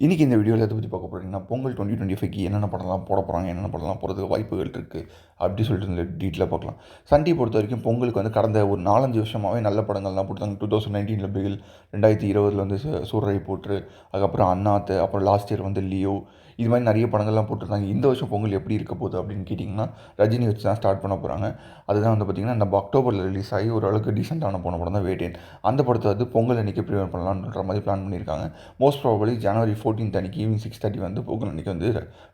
இன்றைக்கி இந்த வீடியோவில் எதை பற்றி பார்க்க போகிறீங்கன்னா பொங்கல் 2025க்கு என்னென்ன படம்லாம் போட போகிறாங்க, என்னென்ன படம்லாம் போகிறதுக்கு வாய்ப்புகள் இருக்குது அப்படி சொல்லிட்டு இந்த டீட்டெயிலாக பார்க்கலாம். சன் டிவி பொறுத்த வரைக்கும் பொங்கலுக்கு வந்து கடந்த ஒரு 4-5 வருஷமாகவே நல்ல படங்கள்லாம் போட்டாங்க. 2019 பிகில், 2020 வந்து சூரரை போற்று, அதுக்கப்புறம் அண்ணாத்து, அப்புறம் லாஸ்ட் இயர் வந்து லியோ, இது மாதிரி நிறைய படங்கள்லாம் போட்டிருந்தாங்க. இந்த வருஷம் பொங்கல் எப்படி இருக்க போகுது அப்படின்னு கேட்டிங்கன்னா ரஜினி வச்சு தான் ஸ்டார்ட் பண்ண போகிறாங்க. அதுதான் வந்து பார்த்திங்கன்னா நம்ம அக்டோபரில் ரிலீஸ் ஆகி ஓரளவுக்கு டீசெண்டான போன படம் தான் வேட்டேன். அந்த படத்தை வந்து பொங்கல் அன்றைக்கி ப்ரிமியர் பண்ணலான்ற மாதிரி பிளான் பண்ணியிருக்காங்க. மோஸ்ட் ப்ராபபிலி ஜனவரி 14 அன்றைக்கி ஈவினிங் 6:30 வந்து பொங்கல் அன்றைக்கி வந்து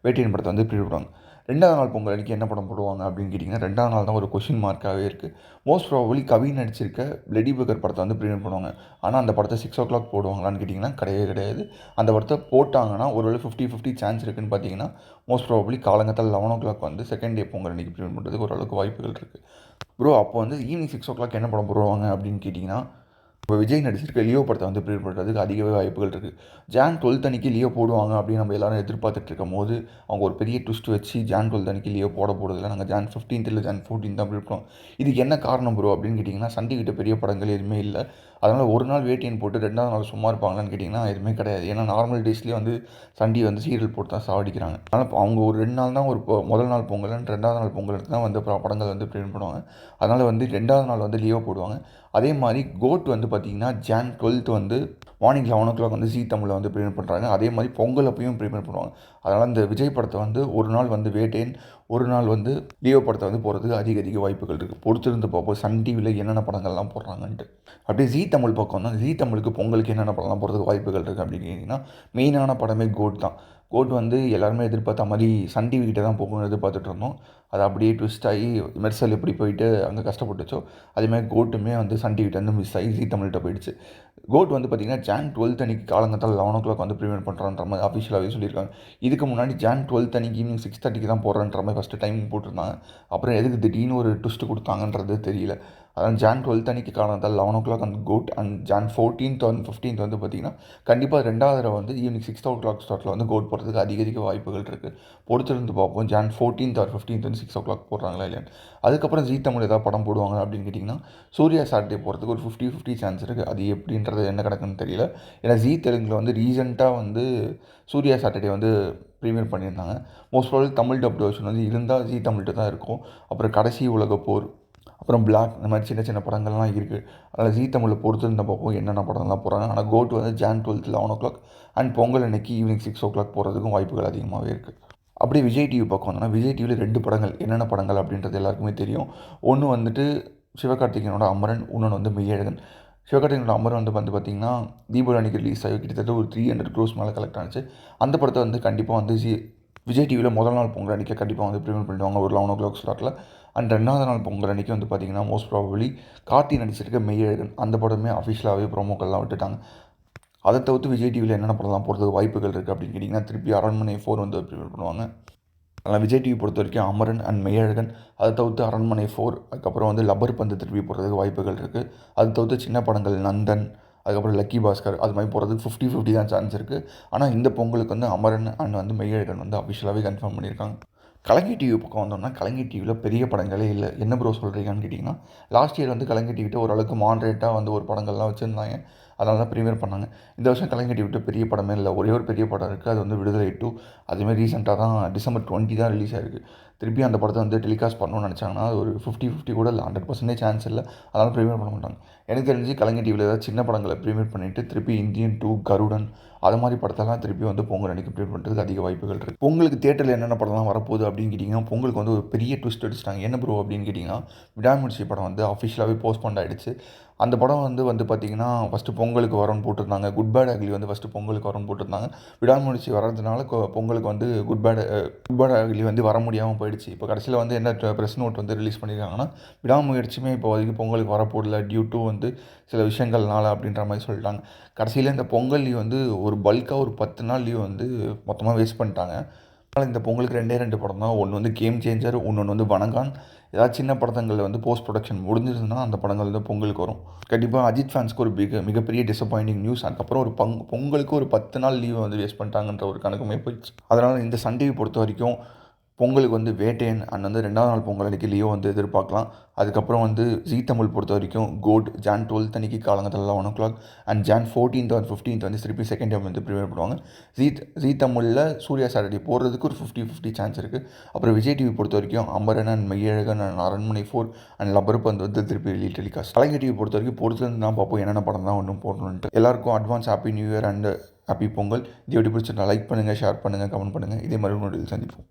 வேட்டையன் படத்தை வந்து ப்ரிவியூ பண்ணுவாங்க. 2வது நாள் பொங்கல் அன்றைக்கி என்ன படம் போடுவாங்க அப்படின்னு கேட்டிங்கன்னா 2வது நாள் தான் ஒரு கொஷின் மார்க்காகவே இருக்குது. மோஸ்ட் ப்ராபபிலி கவின் நடிச்சிருக்க லெடி பக்கர் படத்தை வந்து ப்ரிவியூ பண்ணுவாங்க. ஆனால் அந்த படத்தை 6 o'clock போடுவாங்களான்னு கேட்டிங்கன்னா கிடையாது. அந்த படத்தை போட்டாங்கன்னா ஒருவேளை 50-50 சான்ஸ் இருக்குதுன்னு பார்த்தீங்கன்னா மோஸ்ட் ப்ராபபிலி காலங்கத்தால் 11 o'clock வந்து செகண்ட் டே பொங்கல் அன்றைக்கி ப்ரிவியூ பண்ணுறதுக்கு ஓரளவுக்கு வாய்ப்புகள் இருக்குது. ப்ரோ அப்போ வந்து ஈவினிங் 6 o'clock என்ன படம் போடுவாங்க அப்படின்னு கேட்டிங்கன்னா இப்போ விஜய் நடிச்சிருக்க லியோ படத்தை வந்து ப்ரிவியூ பண்ணுறதுக்கு அதிகவே வாய்ப்புகள் இருக்குது. ஜான் 12 அன்றைக்கி லியோ போடுவாங்க அப்படின்னு நம்ம எல்லோரும் எதிர்பார்த்துட்டு இருக்கும் போது அவங்க ஒரு பெரிய ட்விஸ்ட் வச்சு ஜான் 12 அன்றைக்கி லியோ போடுறதில்ல, நாங்கள் ஜான் 15 இல்லை ஜான் 14 தான் ப்ரிவியூ பண்ணுவோம். இதுக்கு என்ன காரணம் ப்ரோ அப்படின்னு கேட்டிங்கன்னா சன் டிவிகிட்ட பெரிய படங்கள் எதுவுமே இல்லை. அதனால் ஒரு நாள் வேட்டையன் போட்டு 2வது நாள் சும்மா இருப்பாங்களான்னு கேட்டிங்கன்னா எதுவுமே கிடையாது. ஏன்னா நார்மல் டேஸ்லேயே வந்து சன் டிவி வந்து சீரியல் போட்டு தான் சாவடிக்கிறாங்க. அதனால் அவங்க ஒரு 2 நாள் தான் ஒரு முதல் நாள் பொங்கல், 2வது நாள் பொங்கலுக்கு தான் வந்து படங்கள் வந்து ப்ரிவியூ பண்ணுவாங்க. அதனால் வந்து 2வது நாள் வந்து லியோ போடுவாங்க. அதே மாதிரி கோட் வந்து பார்த்திங்கன்னா ஜான் 12 வந்து மார்னிங் 11 o'clock வந்து ஜீ தமிழில் வந்து ப்ரீமியர் பண்ணுறாங்க. அதே மாதிரி பொங்கல் அப்பையும் ப்ரீமியர் பண்ணுவாங்க. அதனால் இந்த விஜய் படத்தை வந்து ஒரு நாள் வந்து வேட்டையன், ஒரு நாள் வந்து லியோ படத்தை வந்து போகிறதுக்கு அதிக வாய்ப்புகள் இருக்குது. பொறுத்திருந்து பார்ப்போம் சன் டிவியில் என்னென்ன படங்கள்லாம் போடுறாங்கன்ட்டு. அப்படியே ஜீ தமிழ் பக்கம் தான் ஜீ தமிழுக்கு பொங்கலுக்கு என்னென்ன படம்லாம் போகிறதுக்கு வாய்ப்புகள் இருக்குது அப்படின்னு கேட்டிங்கன்னா மெயினான படமே கோட் தான். கோட் வந்து எல்லாருமே எதிர்பார்த்த மாதிரி சன் டிவி கிட்டே தான் போகணும்னு எதிர்பார்த்துட்டு இருந்தோம். அது அப்படியே ட்விஸ்ட் ஆகி மெர்சல் எப்படி போயிட்டு அங்கே கஷ்டப்பட்டுச்சோ அதேமாதிரி கோட்டுமே வந்து சன் டிவிட்டேருந்து மிஸ் ஆகி ஜீ தமிழ்கிட்ட போயிடுச்சு. கோட் வந்து பார்த்திங்கன்னா ஜான் 12 அன்றைக்கி காலங்கத்தால் 11 o'clock வந்து ப்ரீமியர் பண்ணுறான்ற மாதிரி அஃபிஷியலாகவே சொல்லியிருக்காங்க. இதுக்கு முன்னாடி ஜான் 12 அன்றைக்கி ஈவினிங் 6:30 தான் போடுறன்ற மாதிரி ஃபஸ்ட்டு டைமிங் போட்டிருந்தாங்க. அப்புறம் எதுக்கு திடீர்னு ஒரு ட்விஸ்ட்டு கொடுத்தாங்கன்றது தெரியல. அதான் ஜான் 12 அன்றைக்கி காலங்கத்தால் 11 o'clock அந்த code and John 14th and 15th வந்து பார்த்திங்கன்னா கண்டிப்பாக 2வது தடவை வந்து ஈவினிங் 6 o'clock ஸ்டார்ட்டில் வந்து கோட் போடுறதுக்கு அதிக வாய்ப்புகள் இருக்குது. பொறுத்திருந்து பார்ப்போம் ஜான் 14th ஆர் 15th வந்து 6 o'clock போடுறாங்களா இல்லையான்னு. அதுக்கப்புறம் ஜீ தமிழ் ஏதாவது படம் போடுவாங்க அப்படின்னு கேட்டிங்கன்னா சூர்யா சாட்டர்டே போகிறதுக்கு ஒரு 50-50 சான்ஸ் இருக்குது. அது எப்படின்றது என்ன கிடக்குன்னு தெரியல. ஏன்னா ஜீ தெலுங்கில் வந்து ரீசெண்டாக வந்து சூர்யா சாட்டர்டே வந்து ப்ரீமியர் பண்ணியிருந்தாங்க. Most probably Tamil dubbed version வந்து இருந்தால் ஜீ தமிழ்கிட்ட தான் இருக்கும். அப்புறம் கடைசி உலக போர், அப்புறம் பிளாக், இந்த மாதிரி சின்ன படங்கள்லாம் இருக்குது. அதில் ஜீ தமிழில் பொறுத்திருந்த பார்ப்போம் என்னென்ன படம்லாம் போகிறாங்க. ஆனால் கோட் வந்து ஜான் 12 11 o'clock அண்ட் பொங்கல் அன்றைக்கி ஈவினிங் 6 o'clock போகிறதுக்கும் வாய்ப்புகள் அதிகமாகவே இருக்குது. அப்படியே விஜய் டிவி பக்கம் வந்தோன்னா விஜய் டிவியில் 2 படங்கள் என்னென்ன படங்கள் அப்படின்றது எல்லாருக்குமே தெரியும். ஒன்று வந்துட்டு சிவகார்த்திகேயனோட அமரன், இன்னொன்று வந்து மெய்யழகன். சிவகார்த்திகேயனோட அமரன் வந்து பார்த்திங்கன்னா தீபாவளி அன்றைக்கி ரிலீஸ் ஆகி கிட்டத்தட்ட ஒரு 300 crores மேலே கலெக்ட் ஆனிச்சு. அந்த படத்தை வந்து கண்டிப்பாக வந்து விஜய் டிவியில் முதல் நாள் பொங்கல் அன்றைக்கி கண்டிப்பாக வந்து ப்ரீமியர் பண்ணிடுவாங்க ஒரு 11 o'clock ஸ்லாட்டில். அண்ட் 2வது நாள் பொங்கல் அன்றைக்கி வந்து பார்த்திங்கன்னா மோஸ்ட் ப்ராபபிலி கார்த்தி நடிச்சிருக்க மெய்யழகன் அந்த படமே அஃபிஷியலாகவே ப்ரோமோக்கள்லாம் விட்டுட்டாங்க. அதை தவிர்த்து விஜய் டிவியில் என்னென்ன படம்லாம் போகிறதுக்கு வாய்ப்புகள் இருக்குது அப்படின்னு கேட்டிங்கன்னா திருப்பி அரண்மனை 4 வந்து ப்ரிமியர் பண்ணுவாங்க. அதனால் விஜய் டிவி பொறுத்த வரைக்கும் அமரன் அண்ட் மெய்யழகன், அதை தவிர்த்து அரண்மனை 4, அதுக்கப்புறம் வந்து லப்பர் பந்து திருப்பி போகிறதுக்கு வாய்ப்புகள் இருக்குது. அது தவிர்த்து சின்ன படங்கள் நந்தன், அதுக்கப்புறம் லக்கி பாஸ்கர் அது மாதிரி போகிறதுக்கு 50-50 தான் சான்ஸ் இருக்குது. ஆனால் இந்த பொங்கலுக்கு வந்து அமரன் அண்ட் வந்து மெய்யழகன் வந்து அஃபிஷியலாகவே கன்ஃபார்ம் பண்ணியிருக்காங்க. கலைஞர் டிவி பக்கம் வந்தோம்னா கலைஞர் டிவியில் பெரிய படங்களே இல்லை. என்ன ப்ரோ சொல்கிறீங்கன்னு கேட்டிங்கன்னா லாஸ்ட் இயர் வந்து கலைஞர் டிவிட்ட ஓரளவுக்கு மாட்ரேட்டாக வந்து ஒரு படங்கள்லாம் வச்சுருந்தாங்க. அதனால தான் ப்ரீமியர் பண்ணாங்க. இந்த வருஷம் கலைஞர் டிவிட்ட பெரிய படமே இல்லை. ஒரே ஒரு பெரிய படம் இருக்குது. அது வந்து விடுதலை 2. அதேமாதிரி ரீசெண்டாக தான் டிசம்பர் 20 தான் ரிலீஸ் ஆகிருக்கு. திருப்பி அந்த படத்தை வந்து டெலிகாஸ்ட் பண்ணணும்னு நினச்சாங்கன்னா அது ஒரு 50-50 கூட இல்லை, 100% சான்ஸ் இல்லை. அதனால் ப்ரீமியர் பண்ண மாட்டாங்க. எனக்கு தெரிஞ்சு கலைஞர் டிவியில் ஏதாவது சின்ன படங்களை ப்ரீமியர் பண்ணிவிட்டு திருப்பி இந்தியன் 2, கருடன் அது மாதிரி படத்தெல்லாம் திருப்பி வந்து பொங்கல் அன்றைக்கி ப்ரீமியர் பண்ணுறதுக்கு அதிக வாய்ப்புகள் இருக்குது. பொங்கலுக்கு தேட்டரில் என்னென்ன படம்லாம் வரப்போகுது அப்படின்னு கேட்டிங்கன்னா பொங்கலுக்கு வந்து ஒரு பெரிய ட்விஸ்ட் அடிச்சிட்டாங்க. என்ன ப்ரோ அப்படின்னு கேட்டிங்கன்னா விடாமுயற்சி படம் வந்து அஃபிஷியலாகவே போஸ்ட்போன் ஆகிடுச்சு. அந்த படம் வந்து பார்த்திங்கன்னா ஃபஸ்ட்டு பொங்கலுக்கு வரும்னு போட்டிருந்தாங்க. குட் பேட் அக்லி வந்து ஃபஸ்ட்டு பொங்கலுக்கு வரும்னு போட்டிருந்தாங்க. விடாமுயற்சி வர்றதுனால பொங்கலுக்கு வந்து குட் பேட் அக்லி வந்து வர முடியாமல் போயிடுச்சு. இப்போ கடைசியில் வந்து என்ன ப்ரெஸ் நோட் வந்து ரிலீஸ் பண்ணியிருக்காங்கன்னா விடாமுயற்சியுமே இப்போ வரைக்கும் பொங்கலுக்கு வரப்போதில்லை டியூ டு வந்து சில விஷயங்கள்னால அப்படின்ற மாதிரி சொல்லிட்டாங்க. கடைசியில் இந்த பொங்கல் லீவ் வந்து ஒரு பல்காக ஒரு 10 நாள் லீவ் வந்து மொத்தமாக வேஸ்ட் பண்ணிட்டாங்க. அதனால் இந்த பொங்கலுக்கு 2 படம் தான். ஒன்று வந்து கேம் சேஞ்சர், இன்னொன்று வந்து வணங்கான். ஏதாவது சின்ன படங்களில் வந்து போஸ்ட் ப்ரொடக்ஷன் முடிஞ்சிருந்ததுன்னா அந்த படங்கள் வந்து பொங்கலுக்கு வரும். கண்டிப்பாக அஜித் ஃபேன்ஸ்க்கு ஒரு மிகப்பெரிய டிசப்பாயிண்டிங் நியூஸ். அதுக்கப்புறம் ஒரு பொங்கலுக்கு ஒரு 10 நாள் லீவை வந்து வேஸ்ட் பண்ணிட்டாங்கன்ற ஒரு கணக்குமே போயிடுச்சு. அதனால் இந்த சன் டிவி பொறுத்த வரைக்கும் பொங்கலுக்கு வந்து வேட்டையன் அண்ட் வந்து 2வது நாள் பொங்கல் அன்றைக்கி லியோ வந்து எதிர்பார்க்கலாம். அதுக்கப்புறம் வந்து ஜீ தமிழ் பொறுத்த வரைக்கும் கோட் ஜான் 12th அன்றைக்கி காலங்கத்தில் 11 o'clock and John 14th and 15th வந்து திருப்பி செகண்ட் டைம் வந்து ப்ரிமியர் பண்ணுவாங்க. ஜீ தமிழில் சூர்யா சாட்டர்டே போடுறதுக்கு ஒரு 50-50 சான்ஸ் இருக்குது. அப்புறம் விஜய் டிவி பொறுத்த வரைக்கும் அமரன் அண்ட் மெய்யழகன் அண்ட் அரண்மனை 4 அண்ட் லப்பர் பந்து வந்து திருப்பி டெலிகாஸ்ட். கலைஞர் டிவி பொறுத்த வரைக்கும் பொறுத்துலேருந்து தான் பார்ப்போம் என்னென்ன படம் தான் ஒன்றும் போடணுன்ட்டு. எல்லாருக்கும் advance happy new year and happy Pongal. இது எப்படி பிடிச்சிருந்தா லைக் பண்ணுங்கள், ஷேர் பண்ணுங்கள், கமெண்ட் பண்ணுங்கள். இதே மாதிரி ஒரு சந்திப்போம்.